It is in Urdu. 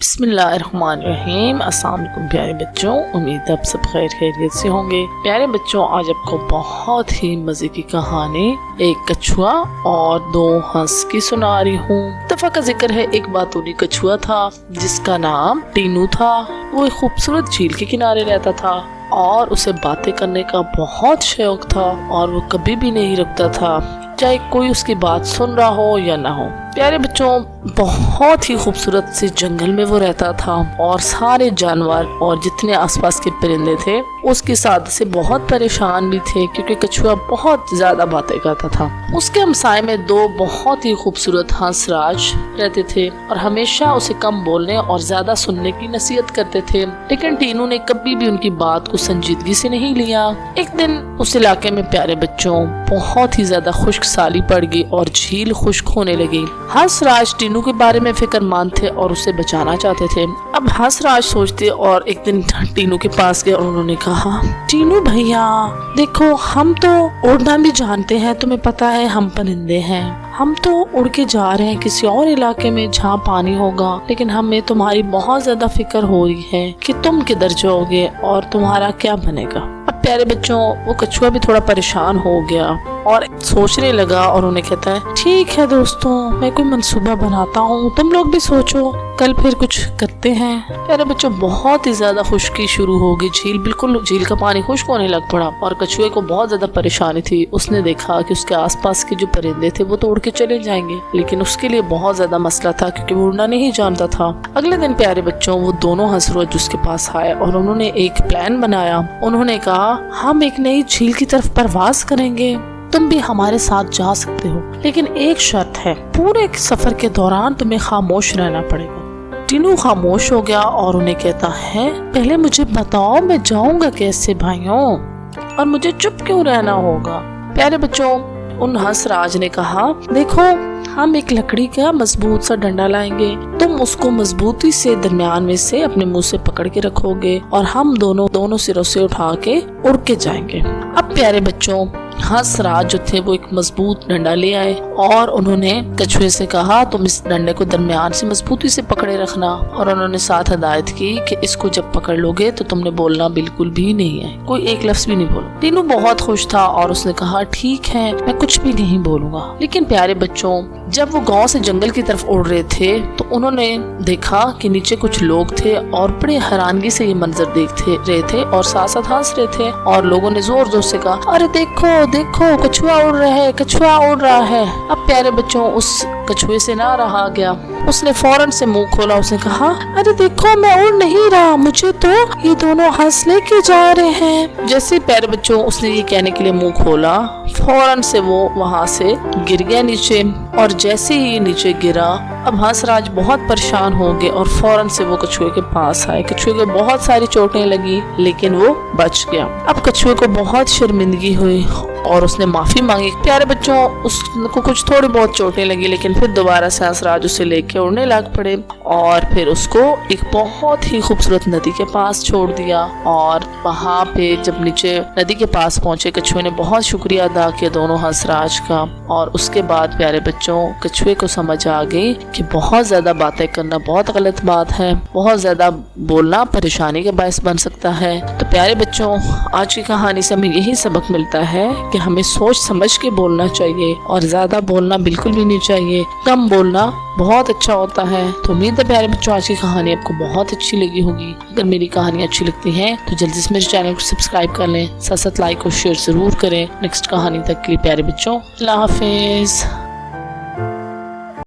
بسم اللہ الرحمن الرحیم۔ السلام علیکم پیارے بچوں، امید آپ سب خیر خیریت سے ہوں گے۔ پیارے بچوں، آج آپ کو بہت ہی مزے کی کہانی ایک کچھوا اور دو ہنس کی سنا رہی ہوں۔ دفعہ کا ذکر ہے، ایک باتونی کچھوا تھا جس کا نام ٹینو تھا۔ وہ ایک خوبصورت جھیل کے کنارے رہتا تھا اور اسے باتیں کرنے کا بہت شوق تھا اور وہ کبھی بھی نہیں رکتا تھا، چاہے کوئی اس کی بات سن رہا ہو یا نہ ہو۔ پیارے بچوں، بہت ہی خوبصورت سے جنگل میں وہ رہتا تھا اور سارے جانور اور جتنے آس پاس کے پرندے تھے اس کی سعادت سے بہت پریشان بھی تھے، کیونکہ کچھوا بہت زیادہ باتیں کرتا تھا۔ اس کے ہمسائے میں دو بہت ہی خوبصورت ہنس راج رہتے تھے اور ہمیشہ اسے کم بولنے اور زیادہ سننے کی نصیحت کرتے تھے، لیکن ٹینو نے کبھی بھی ان کی بات کو سنجیدگی سے نہیں لیا۔ ایک دن اس علاقے میں پیارے بچوں بہت ہی زیادہ خشک سالی پڑ گئی اور جھیل خشک ہونے لگی۔ ہنس راج ٹینو کے بارے میں فکر مند تھے اور اسے بچانا چاہتے تھے۔ اب ہنس راج سوچتے اور ایک دن ٹینو کے پاس گئے اور انہوں نے کہا، ٹینو بھیا دیکھو، ہم تو اڑنا بھی جانتے ہیں، تمہیں پتا ہے ہم پرندے ہیں، ہم تو اڑ کے جا رہے ہیں کسی اور علاقے میں جہاں پانی ہوگا، لیکن ہمیں تمہاری بہت زیادہ فکر ہو رہی ہے کہ تم کدھر جاؤ گے اور تمہارا کیا بنے گا۔ اب پیارے بچوں، وہ کچھوا بھی تھوڑا پریشان ہو گیا اور سوچنے لگا اور انہیں کہتا ہے، ٹھیک ہے دوستوں، میں کوئی منصوبہ بناتا ہوں، تم لوگ بھی سوچو، کل پھر کچھ کرتے ہیں۔ پیارے بچوں، بہت ہی زیادہ خشکی شروع ہو گئی، جھیل کا پانی خشک ہونے لگ پڑا اور کچھوے کو بہت زیادہ پریشانی تھی۔ اس نے دیکھا کہ اس کے آس پاس کے جو پرندے تھے وہ تو اڑ کے چلے جائیں گے، لیکن اس کے لیے بہت زیادہ مسئلہ تھا کیونکہ وہ اڑنا نہیں جانتا تھا۔ اگلے دن پیارے بچوں، وہ دونوں ہنس راج اس کے پاس آئے اور انہوں نے ایک پلان بنایا۔ انہوں نے کہا، ہم ایک نئی جھیل کی طرف پرواز کریں گے، تم بھی ہمارے ساتھ جا سکتے ہو، لیکن ایک شرط ہے، پورے سفر کے دوران تمہیں خاموش رہنا پڑے گا۔ ٹینو خاموش ہو گیا اور انہیں کہتا ہے، پہلے مجھے بتاؤ میں جاؤں گا کیسے بھائیوں، اور مجھے چپ کیوں رہنا ہوگا؟ پیارے بچوں، ان ہنس راج نے کہا، دیکھو ہم ایک لکڑی کا مضبوط سا ڈنڈا لائیں گے، تم اس کو مضبوطی سے درمیان میں سے اپنے منہ سے پکڑ کے رکھو گے اور ہم دونوں سروں سے اٹھا کے اڑ کے جائیں گے۔ اب پیارے بچوں، ہنس راج جو تھے وہ ایک مضبوط ڈنڈا لے آئے اور انہوں نے کچھوے سے کہا، تم اس ڈنڈے کو درمیان سے مضبوطی سے پکڑے رکھنا، اور انہوں نے ساتھ ہدایت کی کہ اس کو جب پکڑ لو گے تو تم نے بولنا بالکل بھی نہیں ہے، کوئی ایک لفظ بھی نہیں بولو۔ ٹینو بہت خوش تھا اور اس نے کہا، ٹھیک ہے، میں کچھ بھی نہیں بولوں گا۔ لیکن پیارے بچوں، جب وہ گاؤں سے جنگل کی طرف اڑ رہے تھے تو انہوں نے دیکھا کہ نیچے کچھ لوگ تھے اور بڑے حیرانگی سے یہ منظر دیکھتے رہے تھے اور ساتھ ساتھ ہنس رہے تھے، اور لوگوں نے زور زور سے کہا، ارے دیکھو دیکھو، کچھوا اڑ رہا ہے، کچھوا اڑ رہا ہے۔ اب پیارے بچوں، اس کچھوے سے نہ رہا گیا، اس نے فوراً سے منہ کھولا، اس نے کہا، ارے دیکھو میں اڑ نہیں رہا، مجھے تو یہ دونوں ہنس لے کے جا رہے ہیں۔ جیسے پیارے بچوں اس نے یہ کہنے کے لیے منہ کھولا، فوراً سے وہ وہاں سے گر گیا نیچے، اور جیسے ہی نیچے گرا، اب ہنس راج بہت پریشان ہو گئے اور فوراً سے وہ کچھوے کے پاس آئے۔ کچھوے کو بہت ساری چوٹیں لگی لیکن وہ بچ گیا۔ اب کچھوے کو بہت شرمندگی ہوئی اور اس نے معافی مانگی۔ پیارے بچوں، اس کو کچھ تھوڑی بہت چوٹیں لگی لیکن پھر دوبارہ سے ہنس راج اسے لے کے اڑنے لگ پڑے اور پھر اس کو ایک بہت ہی خوبصورت ندی کے پاس چھوڑ دیا، اور وہاں پہ جب نیچے ندی کے پاس پہنچے، کچھوے نے بہت شکریہ ادا کیا دونوں ہنس راج کا، اور اس کے بعد پیارے بچوں کچھوے کو سمجھ آ گئی کہ بہت زیادہ باتیں کرنا بہت غلط بات ہے، بہت زیادہ بولنا پریشانی کا باعث بن سکتا ہے۔ تو پیارے بچوں، آج کی کہانی سے ہمیں یہی سبق ملتا ہے کہ ہمیں سوچ سمجھ کے بولنا چاہیے اور زیادہ بولنا بالکل بھی نہیں چاہیے، کم بولنا بہت اچھا ہوتا ہے۔ تو امید ہے پیارے بچوں آج کی کہانی آپ کو بہت اچھی لگی ہوگی۔ اگر میری کہانی اچھی لگتی ہے تو جلدی سے میرے چینل کو سبسکرائب کر لیں، ساتھ ساتھ لائک اور شیئر ضرور کریں۔ نیکسٹ کہانی تک کے لیے پیارے بچوں، اللہ حافظ۔